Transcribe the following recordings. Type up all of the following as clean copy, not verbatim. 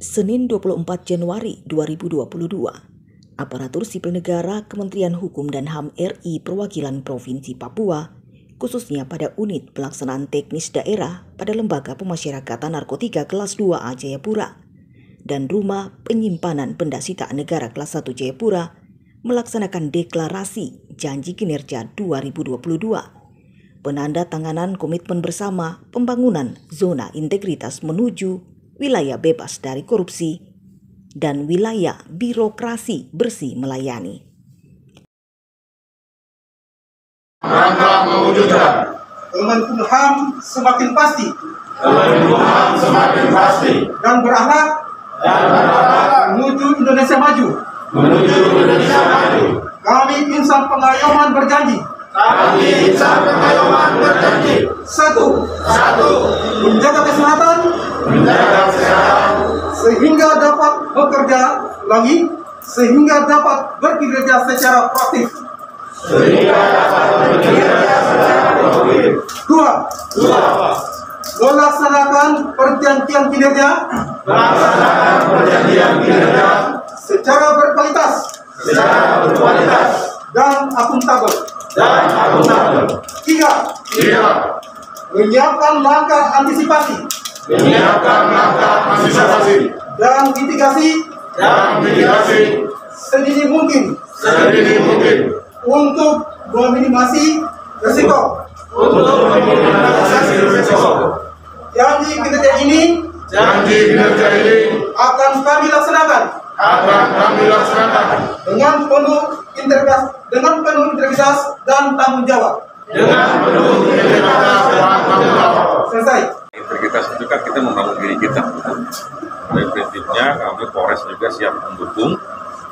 Senin 24 Januari 2022, Aparatur Sipil Negara Kementerian Hukum dan HAM RI Perwakilan Provinsi Papua, khususnya pada unit pelaksanaan teknis daerah pada Lembaga Pemasyarakatan Narkotika kelas 2A Jayapura dan Rumah Penyimpanan Benda Sitaan Negara kelas 1 Jayapura melaksanakan deklarasi janji kinerja 2022, penanda tanganan komitmen bersama pembangunan zona integritas menuju wilayah bebas dari korupsi, dan wilayah birokrasi bersih melayani. Rangka mewujudkan Kemenkumham semakin pasti dan berakhlak menuju Indonesia maju. Kami insan pengayoman berjanji. Satu, menjaga kesehatan sehingga dapat bekerja lagi, sehingga dapat bekerja secara proaktif. Dua, melaksanakan perjanjian kinerja secara berkualitas dan akuntabel. Tiga, menyiapkan langkah antisipasi dan mitigasi sedini mungkin untuk meminimasi risiko. Janji kinerja ini akan kami laksanakan dengan penuh integritas dan tanggung jawab. Selesai. Integritas itu kan kita membangun diri kita. Dari prinsipnya kami Polres juga siap mendukung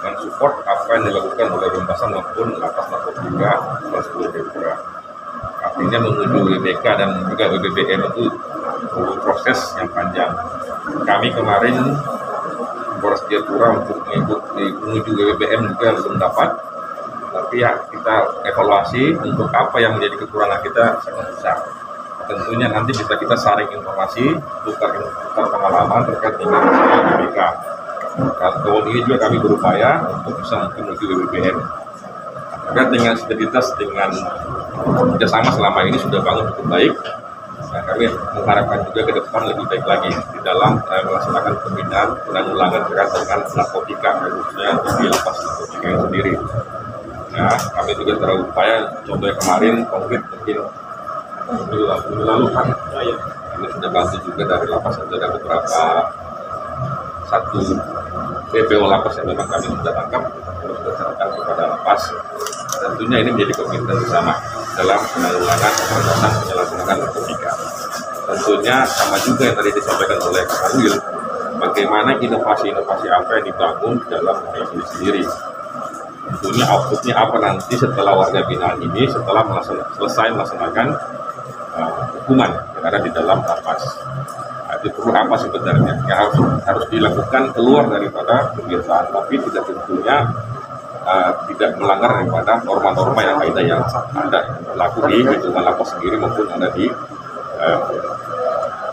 dan support apa yang dilakukan oleh Rumbasan maupun Lapas Narkotika kelas 2 Jayapura. Artinya menuju WBK dan juga WBBM itu perlu proses yang panjang. Kami kemarin Polres Jayapura untuk menuju WBBM juga belum dapat, tapi ya kita evaluasi untuk apa yang menjadi kekurangan kita sangat besar. Tentunya nanti bisa kita saring informasi, tukar pengalaman terkait dengan WBK. Tahun ini juga kami berupaya untuk bisa menuju WBBM. Terkait dengan integritas dengan kerjasama selama ini sudah bangun cukup baik. Nah, kami mengharapkan juga ke depan lebih baik lagi di dalam melaksanakan pembinaan penanggulangan terkait dengan narkotika, khususnya di lapas narkotika yang sendiri. Nah, kami juga berupaya, contohnya kemarin konkret mungkin minggu lalu kan, kami sudah bantu juga dari lapas, ada beberapa satu DPO lapas yang memang kami sudah tangkap, kami sudah serahkan kepada lapas. Tentunya ini menjadi komitmen bersama dalam penanggulangan pemberantasan penyalahgunaan narkotika. Tentunya sama juga yang tadi disampaikan oleh Pak Wil, bagaimana inovasi-inovasi apa yang dibangun dalam ini sendiri. Tentunya outputnya apa nanti setelah warga binaan ini setelah selesai melaksanakan hukuman yang ada di dalam lapas. Itu perlu apa sebenarnya yang harus dilakukan keluar daripada kebiasaan, tapi tidak tentunya tidak melanggar daripada norma-norma yang ada berlaku di lingkungan lapas sendiri maupun ada di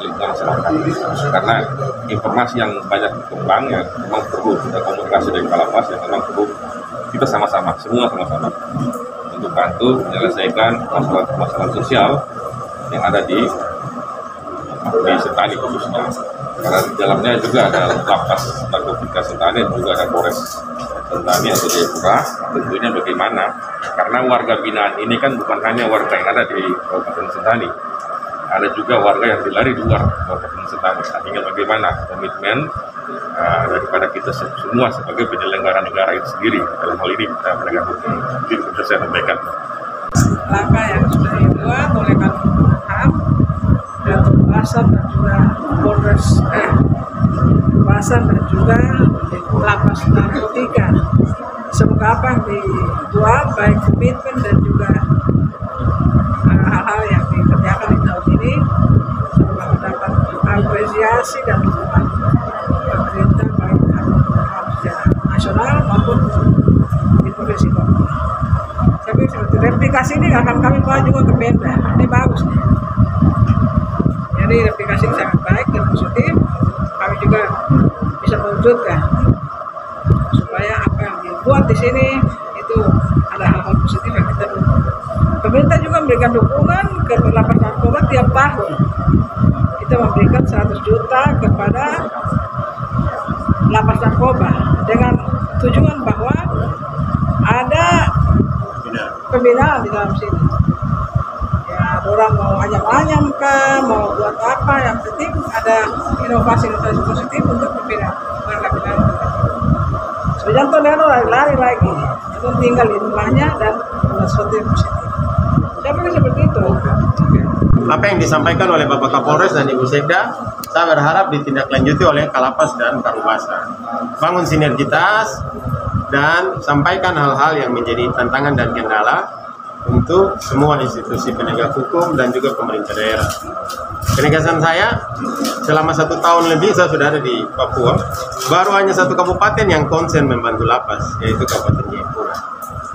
lingkungan masyarakat. Karena informasi yang banyak berkembang yang memang perlu ada komunikasi dari lapas yang memang perlu kita sama-sama untuk bantu menyelesaikan masalah sosial yang ada di Sentani khususnya. Karena di dalamnya juga ada lapas narkotika Sentani dan juga ada Polres Sentani atau Jayapura. Tentunya bagaimana, karena warga binaan ini kan bukan hanya warga yang ada di Kabupaten Sentani, ada juga warga yang dilari di luar Kabupaten Sentani. Artinya bagaimana komitmen daripada kita semua sebagai penyelenggara negara itu sendiri dalam hal ini penegak hukum. Itu bisa saya sampaikan. Langkah yang sudah dibuat oleh Kemenkumham dan Rumbasan dan juga Rumbasan dan juga Lapas Narkotika. Semoga apa yang dibuat baik komitmen dan juga hal-hal yang dikerjakan di tahun ini semoga mendapat apresiasi dan dukungan pemerintah baik secara nasional maupun di provinsi Papua. Tapi replikasi ini akan kami bawa juga ke Pemda. Ini bagus nih. Jadi replikasi sangat baik dan positif. Kami juga bisa wujudkan supaya apa yang dibuat di sini itu ada hal-hal positif yang kita dukung. Pemerintah juga memberikan dukungan ke lapas narkoba tiap tahun. Kita memberikan 100 juta kepada lapas narkoba dengan tujuan bahwa ada pembinaan di dalam sini. Ya, orang mau anyam-anyam kah, mau buat apa, yang penting ada inovasi-inovasi positif untuk pembinaan warga binaan. Sujanto Leno lari lagi, itu tinggal di rumahnya dan sesuatu yang positif. Saya pikir seperti itu. Apa yang disampaikan oleh Bapak Kapolres dan Ibu Sekda, saya berharap ditindaklanjuti oleh Kalapas dan Karubasa. Bangun sinergitas dan sampaikan hal-hal yang menjadi tantangan dan kendala untuk semua institusi penegak hukum dan juga pemerintah daerah. Penegasan saya, selama 1 tahun lebih saya sudah ada di Papua, baru hanya 1 kabupaten yang konsen membantu lapas, yaitu Kabupaten Jayapura.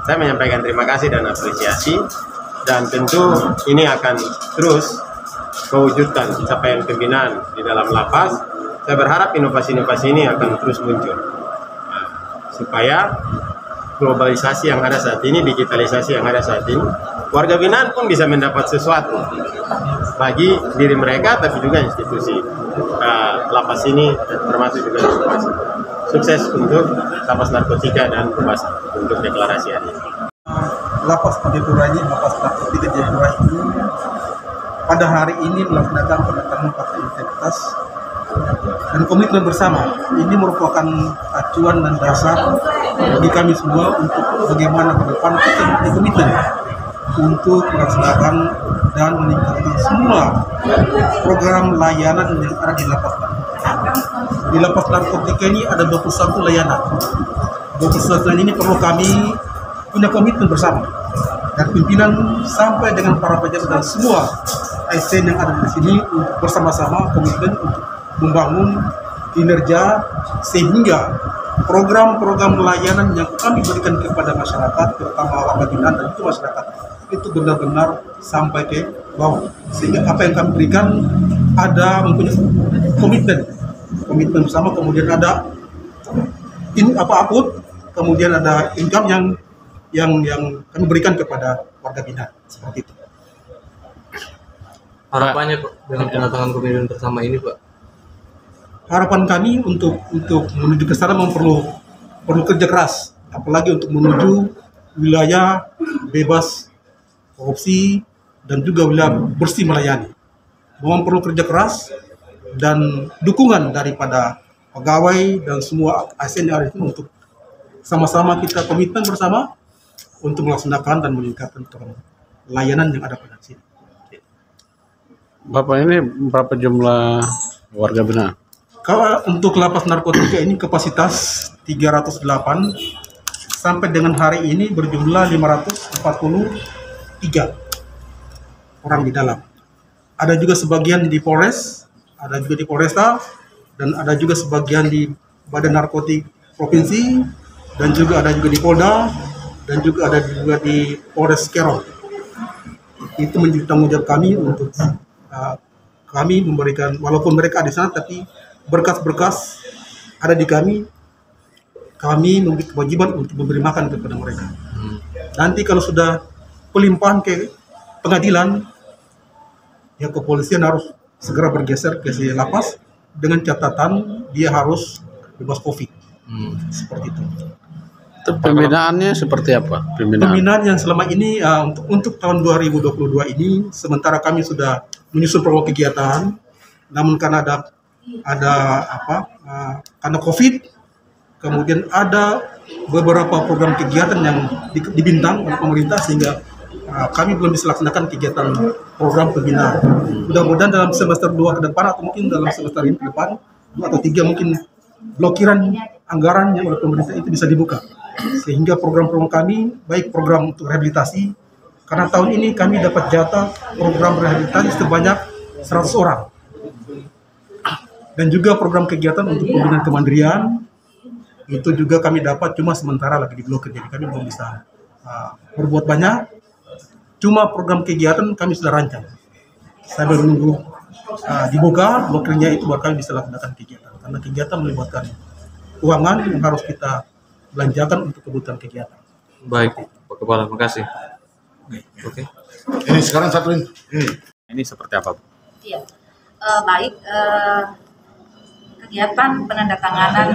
Saya menyampaikan terima kasih dan apresiasi, dan tentu ini akan terus mewujudkan capaian pembinaan di dalam lapas. Saya berharap inovasi-inovasi ini akan terus muncul, supaya globalisasi yang ada saat ini, digitalisasi yang ada saat ini, warga binaan pun bisa mendapat sesuatu bagi diri mereka, tapi juga institusi lapas ini, termasuk juga lapas. Sukses untuk lapas narkotika dan Probasa untuk deklarasi hari ini. Lapas Jayapura ini, lapas narkotika Jayapura ini pada hari ini melaksanakan penetapan fakta integritas dan komitmen bersama. Ini merupakan acuan dan dasar bagi kami semua untuk bagaimana ke depan kita memiliki komitmen untuk melaksanakan dan meningkatkan semua program layanan yang ada di lapas narkotika. Di lapas narkotika ini ada 21 layanan. 21 ini perlu kami punya komitmen bersama, dan pimpinan sampai dengan para pejabat dan semua ASN yang ada di sini untuk bersama-sama komitmen untuk membangun kinerja sehingga program-program layanan yang kami berikan kepada masyarakat, terutama warga binaan dan itu masyarakat, itu benar-benar sampai ke bawah, sehingga apa yang kami berikan ada mempunyai komitmen bersama, kemudian ada output, kemudian ada income yang kami berikan kepada warga binaan, seperti itu. Harapannya Pak dengan penatangan komitmen bersama ini, Pak? Harapan kami untuk menuju ke sana perlu kerja keras, apalagi untuk menuju wilayah bebas korupsi dan juga wilayah bersih melayani. Memang perlu kerja keras dan dukungan daripada pegawai dan semua ASN yang ada itu untuk sama-sama kita komitmen bersama untuk melaksanakan dan meningkatkan layanan yang ada pada sini. Bapak, ini berapa jumlah warga binaan? Kalau untuk lapas narkotika ini kapasitas 308, sampai dengan hari ini berjumlah 543 orang di dalam. Ada juga sebagian di Polres, ada juga di Polresta, dan ada juga sebagian di Badan Narkotik Provinsi, dan juga ada juga di Polda, dan juga ada juga di Polres Kerong. Itu menjadi tanggung jawab kami untuk kami memberikan, walaupun mereka ada di sana, tapi berkas-berkas ada di kami memiliki kewajiban untuk memberi makan kepada mereka. Nanti kalau sudah pelimpahan ke pengadilan, ya kepolisian harus segera bergeser ke si lapas dengan catatan dia harus bebas COVID. Seperti itu. Pembinaannya seperti apa? Pembinaan yang selama ini untuk tahun 2022 ini, sementara kami sudah menyusun program kegiatan, namun karena karena COVID, kemudian ada beberapa program kegiatan yang dibintang oleh pemerintah sehingga kami belum bisa laksanakan kegiatan program pembinaan. Mudah-mudahan dalam semester 2 ke depan atau mungkin dalam semester ini ke depan 2 atau 3 mungkin blokiran anggaran yang oleh pemerintah itu bisa dibuka, sehingga program-program kami, baik program untuk rehabilitasi, karena tahun ini kami dapat jatah program rehabilitasi sebanyak 100 orang, dan juga program kegiatan untuk pembinaan kemandirian itu juga kami dapat, cuma sementara lagi diblokir, jadi kami belum bisa berbuat banyak. Cuma program kegiatan kami sudah rancang, saya baru menunggu dibuka blokirnya itu baru kami bisa lakukan kegiatan, karena kegiatan melibatkan keuangan yang harus kita belanjakan untuk kebutuhan kegiatan. Baik, Pak Kepala, makasih. Oke. Ini sekarang satu ini. Ini seperti apa, Bu? Iya, baik. Kegiatan penandatanganan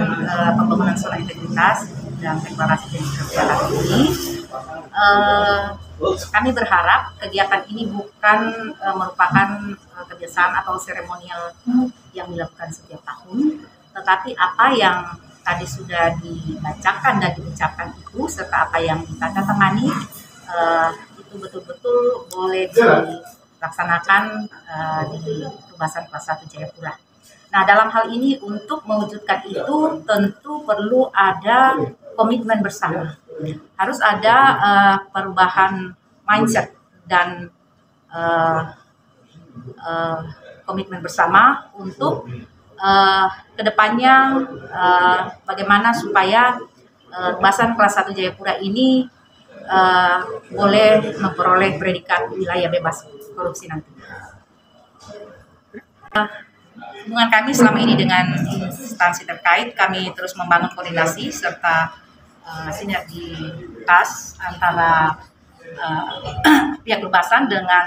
pembangunan zona integritas dan deklarasi kesejahteraan ini, kami berharap kegiatan ini bukan merupakan kebiasaan atau seremonial yang dilakukan setiap tahun, tetapi apa yang tadi sudah dibacakan dan diucapkan itu serta apa yang ditandatangani itu betul-betul boleh dilaksanakan di Rubasan Kelas 1 Jayapura. Nah, dalam hal ini untuk mewujudkan itu tentu perlu ada komitmen bersama. Harus ada perubahan mindset dan komitmen bersama untuk kedepannya bagaimana supaya Rubasan Kelas 1 Jayapura ini boleh memperoleh predikat wilayah bebas korupsi nanti. Hubungan kami selama ini dengan instansi terkait, kami terus membangun koordinasi serta sinergitas antara pihak Rubasan dengan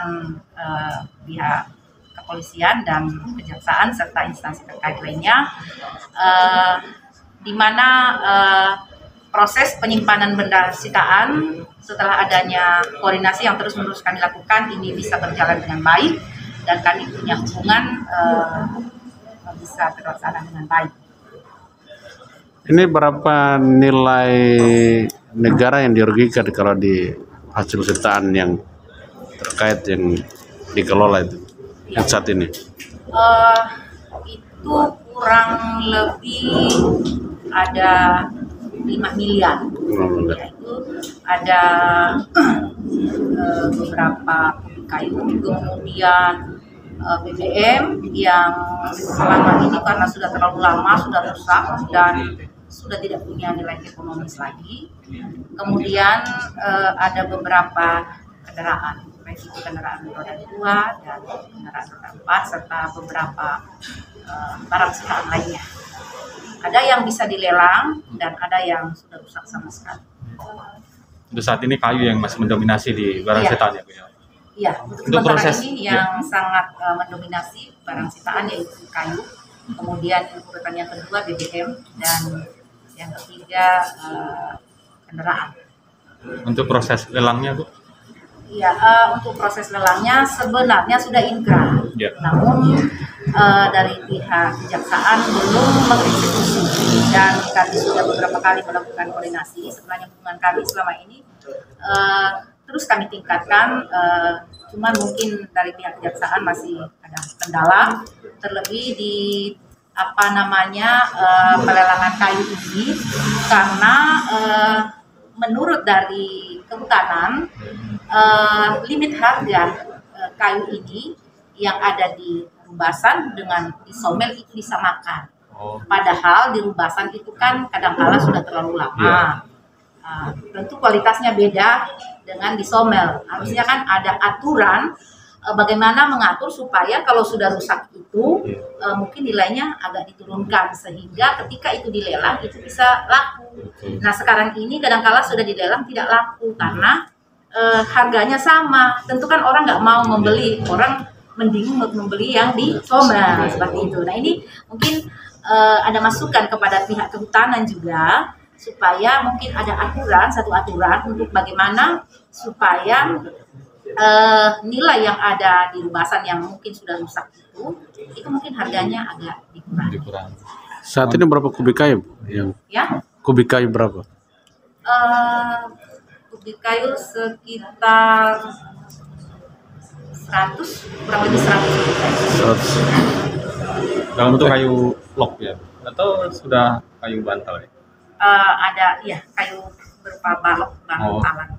pihak kepolisian dan kejaksaan serta instansi terkait lainnya, di mana proses penyimpanan benda sitaan setelah adanya koordinasi yang terus-menerus kami lakukan ini bisa berjalan dengan baik dan kami punya hubungan bisa terlaksana dengan baik. Ini berapa nilai negara yang dirugikan kalau di hasil sitaan yang terkait yang dikelola itu yang saat ini? Itu kurang lebih ada 5 miliar. Yaitu ada beberapa kubik kayu, kemudian BBM yang selama ini karena sudah terlalu lama sudah rusak dan sudah tidak punya nilai ekonomis lagi. Kemudian ada beberapa kendaraan, baik itu kendaraan roda 2 dan kendaraan roda 4 serta beberapa barang sitaan lainnya. Ada yang bisa dilelang dan ada yang sudah rusak sama sekali. Untuk saat ini kayu yang masih mendominasi di barang sitaan ya, Bu? Iya, untuk sementara ini yang sangat mendominasi barang sitaan yaitu kayu, kemudian urutan yang kedua BBM dan yang ketiga kendaraan. Untuk proses lelangnya, Bu? Iya, untuk proses lelangnya sebenarnya sudah inkrah, namun dari pihak kejaksaan belum mengeksekusi dan kami sudah beberapa kali melakukan koordinasi. Sebenarnya hubungan kami selama ini terus kami tingkatkan, cuman mungkin dari pihak kejaksaan masih ada kendala, terlebih di pelelangan kayu ini karena menurut dari kehutanan limit harga kayu ini yang ada di Rubasan dengan di Somel itu disamakan. Padahal di Rubasan itu kan kadang-kala sudah terlalu lama. Tentu kualitasnya beda dengan di Somel. Harusnya kan ada aturan bagaimana mengatur supaya kalau sudah rusak itu mungkin nilainya agak diturunkan sehingga ketika itu dilelang itu bisa laku. Nah sekarang ini kadang-kala sudah dilelang tidak laku karena harganya sama. Tentu kan orang nggak mau membeli, orang mending membeli yang di Somel seperti itu. Nah ini mungkin ada masukan kepada pihak kehutanan juga supaya mungkin ada satu aturan untuk bagaimana supaya nilai yang ada di Rubasan yang mungkin sudah rusak itu mungkin harganya agak dikurangi. Saat ini berapa kubik kayu? Kubik kayu berapa? Kubik kayu sekitar 100, kurang lebih 100. Dalam bentuk kayu blok ya? Atau sudah kayu bantal ya? Ada kayu berupa balok alat.